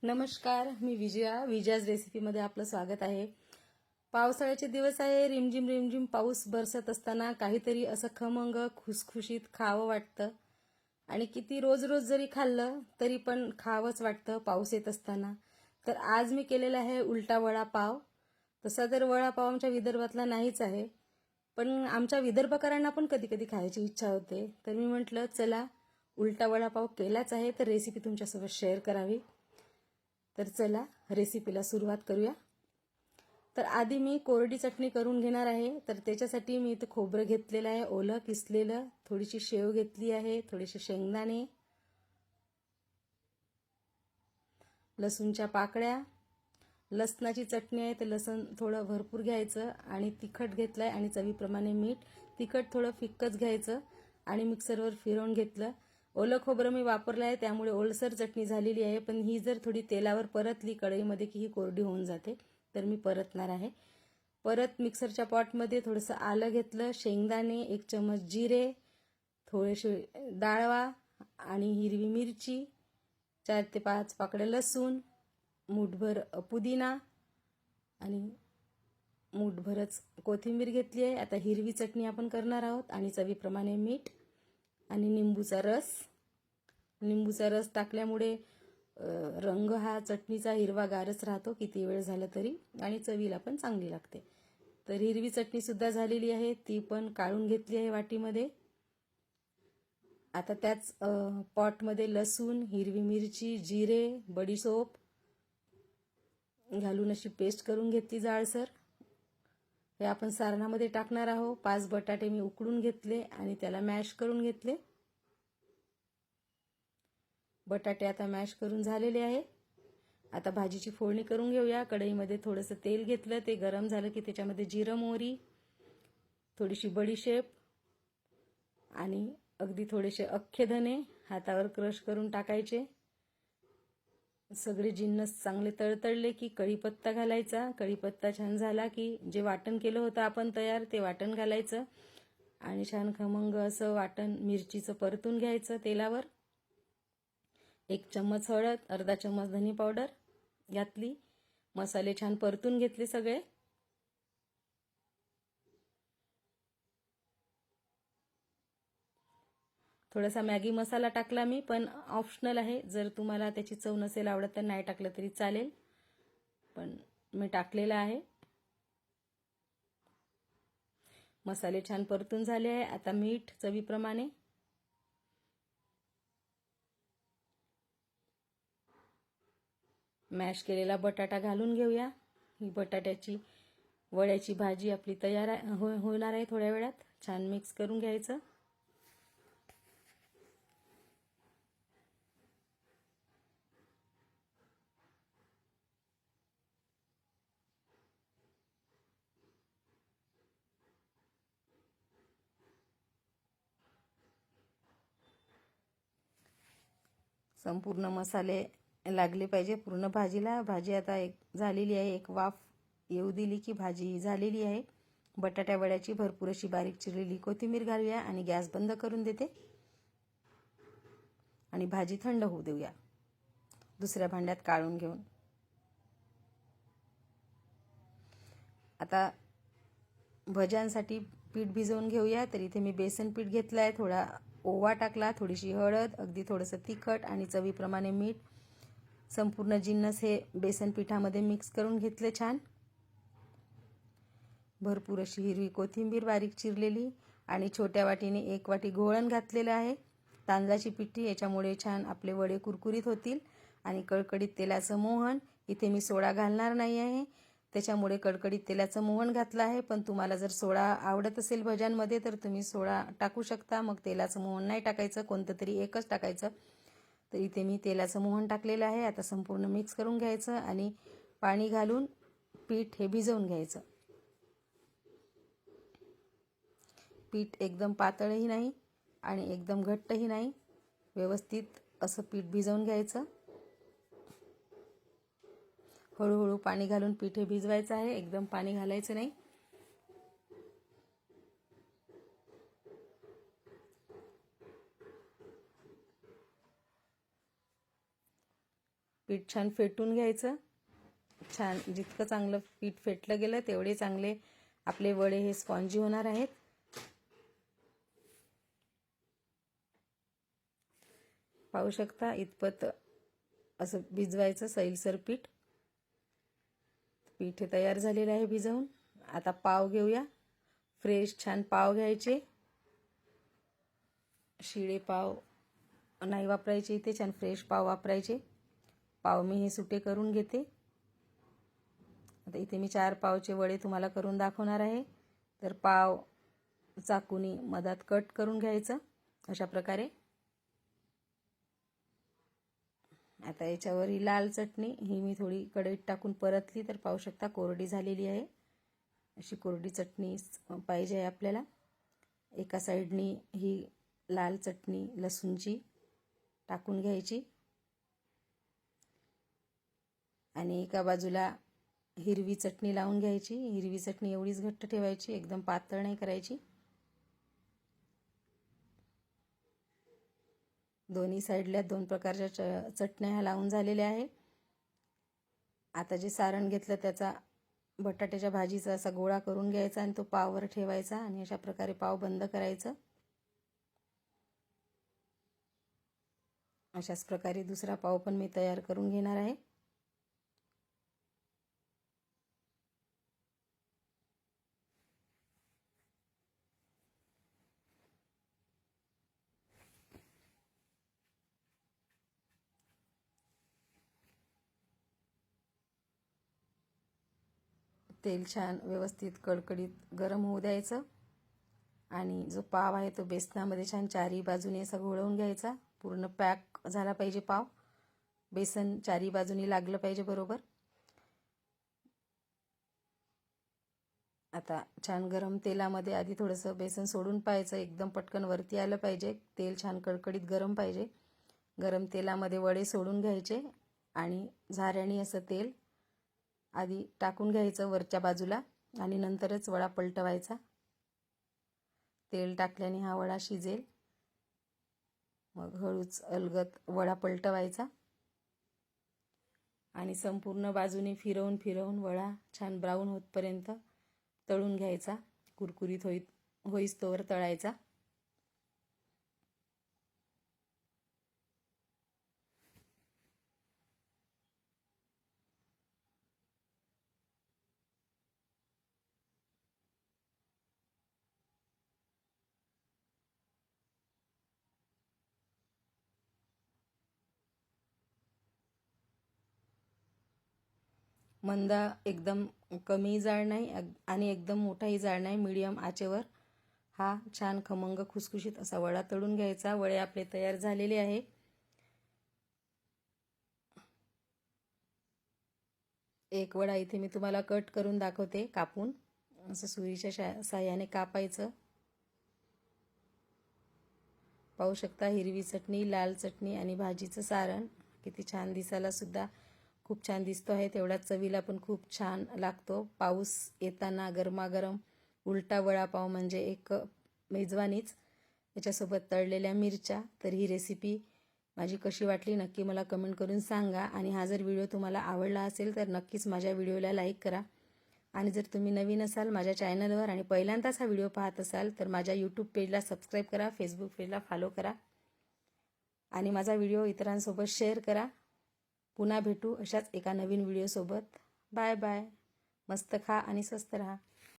नमस्कार, मी विजयाज रेसिपीमध्ये आपलं स्वागत आहे। पावसाळ्याचे दिवस आहे, रिमझिम रिमझिम पाऊस बरसत असताना काहीतरी असं खमंग खुसखुशीत खावं वाटतं आणि किती रोज रोज जरी खाल्लं तरी पण खावंच वाटतं पाऊस येत असताना। तर आज मी केलेला आहे उलटा वडापाव। तसा तर वडापाव आमच्या विदर्भातला नाहीच आहे, पण आमच्या विदर्भकरांना पण कधी कधी खायची इच्छा होते। तर मी म्हटलं चला उलटा वडापाव केलाच आहे तर रेसिपी तुमच्यासोबत शेअर करावी। तर चला रेसिपीला सुरुवात करूया। तर आधी मी कोरडी चटणी करून घेणार आहे। तर त्याच्यासाठी मी इथे खोबरं घेतलेलं आहे, ओलं किसलेलं, थोडीशी शेव घेतली आहे, थोडेसे शेंगदाणे, लसूणच्या पाकळ्या, लसणाची चटणी आहे तर लसण थोडं भरपूर घ्यायचं आणि तिखट घेतलंय आणि चवीप्रमाणे मीठ। तिखट थोडं फिक्कच घ्यायचं आणि मिक्सरवर फिरवून घेतलं। ओलं खोबरं मी वापरलं आहे त्यामुळे ओलसर चटणी झालेली आहे, पण ही जर थोडी तेलावर परतली कढईमध्ये की ही कोरडी होऊन जाते, तर मी परतणार आहे। परत मिक्सरच्या पॉटमध्ये थोडंसं आलं घेतलं, शेंगदाणे, 1 चमच जिरे, थोडेसे डाळवा आणि हिरवी मिरची, 4 ते 5 पाकळ्या लसूण, मूठभर पुदिना आणि मूठभरच कोथिंबीर घेतली आहे। आता हिरवी चटणी आपण करणार आहोत आणि चवीप्रमाणे मीठ आणि निंबूचा रस। निंबूचा रस टाकल्यामुळे रंग हा चटणीचा हिरवागारच राहतो किती वेळ झाला तरी आणि चवीला पण चांगली लागते। तर हिरवी चटणी सुद्धा झालेली आहे, ती पण काढून घेतली आहे वाटीमध्ये। आता त्याच पॉटमध्ये लसूण, हिरवी मिरची, जिरे, बडीशोप घालून अशी पेस्ट करून घेतली जाडसर। हे आपण सारणामध्ये टाकणार आहोत। 5 बटाटे मी उकडून घेतले आणि त्याला मॅश करून घेतले। बटाटे आता मॅश करून झालेले आहे। आता भाजीची फोडणी करून घेऊया। कढईमध्ये थोडंसं तेल घेतलं, ते गरम झालं की त्याच्यामध्ये जिरं, मोहरी, थोडीशी बडीशेप आणि अगदी थोडेसे अख्खे धने हातावर क्रश करून टाकायचे। सगळे जिन्नस चांगले तळतळले की कढीपत्ता घालायचा। कढीपत्ता छान झाला की जे वाटण केलं होतं आपण तयार ते वाटण घालायचं आणि छान खमंग असं वाटण मिरचीचं परतून घ्यायचं तेलावर। 1 चम्मच हळद, अर्धा चम्मच धनी पावडर घातली। मसाले छान परतून घेतले सगळे। थोडासा मॅगी मसाला टाकला मी, पण ऑप्शनल आहे, जर तुम्हाला त्याची चव नसेल आवडत तर नाही टाकलं तरी चालेल, पण मी टाकलेला आहे। मसाले छान परतून झाले आहे। आता मीठ चवीप्रमाणे, मॅश केलेला बटाटा घालून घेऊया। ही बटाट्याची वड्याची भाजी आपली तयार होणार आहे थोड्या वेळात। छान मिक्स करून घ्यायचं। संपूर्ण मसाले लागले पाहिजे पूर्ण भाजीला। भाजी आता झालेली आहे, एक वाफ येऊ दिली की भाजी झालेली आहे। बटाट्या वड्याची भरपूर अशी बारीक चिरलेली कोथिंबीर घालूया आणि गॅस बंद करून देते आणि भाजी थंड होऊ देऊया दुसऱ्या भांड्यात काढून घेऊन। आता भज्यांसाठी पीठ भिजवून घेऊया। तर इथे मी बेसन पीठ घेतलं आहे, थोडा ओवा टाकला, थोडीशी हळद, अगदी थोडंसं तिखट आणि चवीप्रमाणे मीठ। संपूर्ण जिन्नस हे बेसन पिठामध्ये मिक्स करून घेतले छान। भरपूर अशी हिरवी कोथिंबीर बारीक चिरलेली आणि छोट्या वाटीने 1 वाटी घोळण घातलेलं आहे, तांदळाची पिठी। याच्यामुळे छान आपले वडे कुरकुरीत होतील आणि कडकडीत तेलाचं मोहन। इथे मी सोडा घालणार नाही आहे, त्याच्यामुळे कडकडीत तेलाचं मोहन घातलं आहे, पण तुम्हाला जर सोडा आवडत असेल भज्यांमध्ये तर तुम्ही सोडा टाकू शकता, मग तेलाचं मोहन नाही टाकायचं, कोणतं तरी एकच टाकायचं। तर इथे मी तेलाचं मोहन टाकलेलं आहे। आता संपूर्ण मिक्स करून घ्यायचं आणि पाणी घालून पीठ हे भिजवून घ्यायचं। पीठ एकदम पातळही नाही आणि एकदम घट्टही नाही, व्यवस्थित असं पीठ भिजवून घ्यायचं। हळूहळू पाणी घालून पीठ हे भिजवायचं आहे, एकदम पाणी घालायचं नाही। पीठ छान फेटून घ्यायचं. छान जितकं चांगलं पीठ फेटलं गेलं तेवढे चांगले आपले वडे हे स्पॉन्जी होणार आहेत. पाहू शकता इतपत असं भिजवायचं सैलसर पीठ. पीठ हे तयार झालेलं आहे भिजवून. आता पाव घेऊया. फ्रेश छान पाव घ्यायचे. शिळे पाव नाही वापरायचे इथे, छान फ्रेश पाव वापरायचे. पाव मी हे सुटे करून घेते. आता इथे मी 4 पावचे वडे तुम्हाला करून दाखवणार आहे. तर पाव चाकूनी मधात कट करून घ्यायचं अशा प्रकारे. आता याच्यावर ही लाल चटणी ही मी थोडी कढईत टाकून परतली तर पाहू शकता कोरडी झालेली आहे. अशी कोरडी चटणी पाहिजे आहे आपल्याला. एका साईडनी ही लाल चटणी लसूणची टाकून घ्यायची आणि एका बाजूला हिरवी चटणी लावून घ्यायची. हिरवी चटणी एवढीच घट्ट ठेवायची, एकदम पातळ नाही करायची. दोन्ही साईडला 2 प्रकारच्या चटण्या ह्या लावून झालेल्या आहे. आता जे सारण घेतलं त्याचा बटाट्याच्या भाजीचा असा गोळा करून घ्यायचा आणि तो पाववर ठेवायचा आणि अशा प्रकारे पाव बंद करायचं. अशाच प्रकारे दुसरा पाव पण मी तयार करून घेणार आहे. तेल छान व्यवस्थित कडकडीत गरम होऊ द्यायचं आणि जो पाव आहे तो बेसनामध्ये छान चारी बाजूने असा घोळवून घ्यायचा. पूर्ण पॅक झाला पाहिजे पाव. बेसन चारी बाजूनी लागलं पाहिजे बरोबर. आता छान गरम तेलामध्ये आधी थोडंसं बेसन सोडून पाहायचं. एकदम पटकन वरती आलं पाहिजे. तेल छान कडकडीत गरम पाहिजे. गरम तेलामध्ये वडे सोडून घ्यायचे आणि झाऱ्याने असं तेल आधी टाकून घ्यायचं वरच्या बाजूला आणि नंतरच वडा पलटवायचा. तेल टाकल्याने हा वडा शिजेल. मग हळूच अलगद वडा पलटवायचा आणि संपूर्ण बाजूने फिरवून फिरवून वडा छान ब्राऊन होतपर्यंत तळून घ्यायचा. कुरकुरीत होईस्तोवर तळायचा. मंद एकदम कमी जाळ नाही आणि एकदम मोठाही जाळ नाही, मीडियम आचेवर हा छान खमंग खुसखुशीत असा वडा तळून घ्यायचा. वडे आपले तयार झालेले आहे. एक वडा इथे मी तुम्हाला कट करून दाखवते. कापून असं सुरीच्या साह्याने कापायचं. पाहू शकता हिरवी चटणी, लाल चटणी आणि भाजीचं सारण किती छान दिसायला सुद्धा खूप छान दिसतो आहे. तेवढाच चवीला पण खूप छान लागतो. पाऊस येताना गरमागरम उलटा वडापाव म्हणजे एक मेजवानीच. याच्यासोबत तळलेल्या मिरच्या. तर ही रेसिपी माझी कशी वाटली नक्की मला कमेंट करून सांगा. आणि हा जर व्हिडिओ तुम्हाला आवडला असेल तर नक्कीच माझ्या व्हिडिओला लाईक करा. आणि जर तुम्ही नवीन असाल माझ्या चॅनलवर आणि पहिल्यांदाच हा व्हिडिओ पाहत असाल तर माझ्या यूट्यूब पेजला सबस्क्राईब करा, फेसबुक पेजला फॉलो करा आणि माझा व्हिडिओ इतरांसोबत शेअर करा. पुन्हा भेटू अशाच एका नवीन व्हिडिओसोबत. Bye bye. मस्त खा आणि स्वस्त रहा.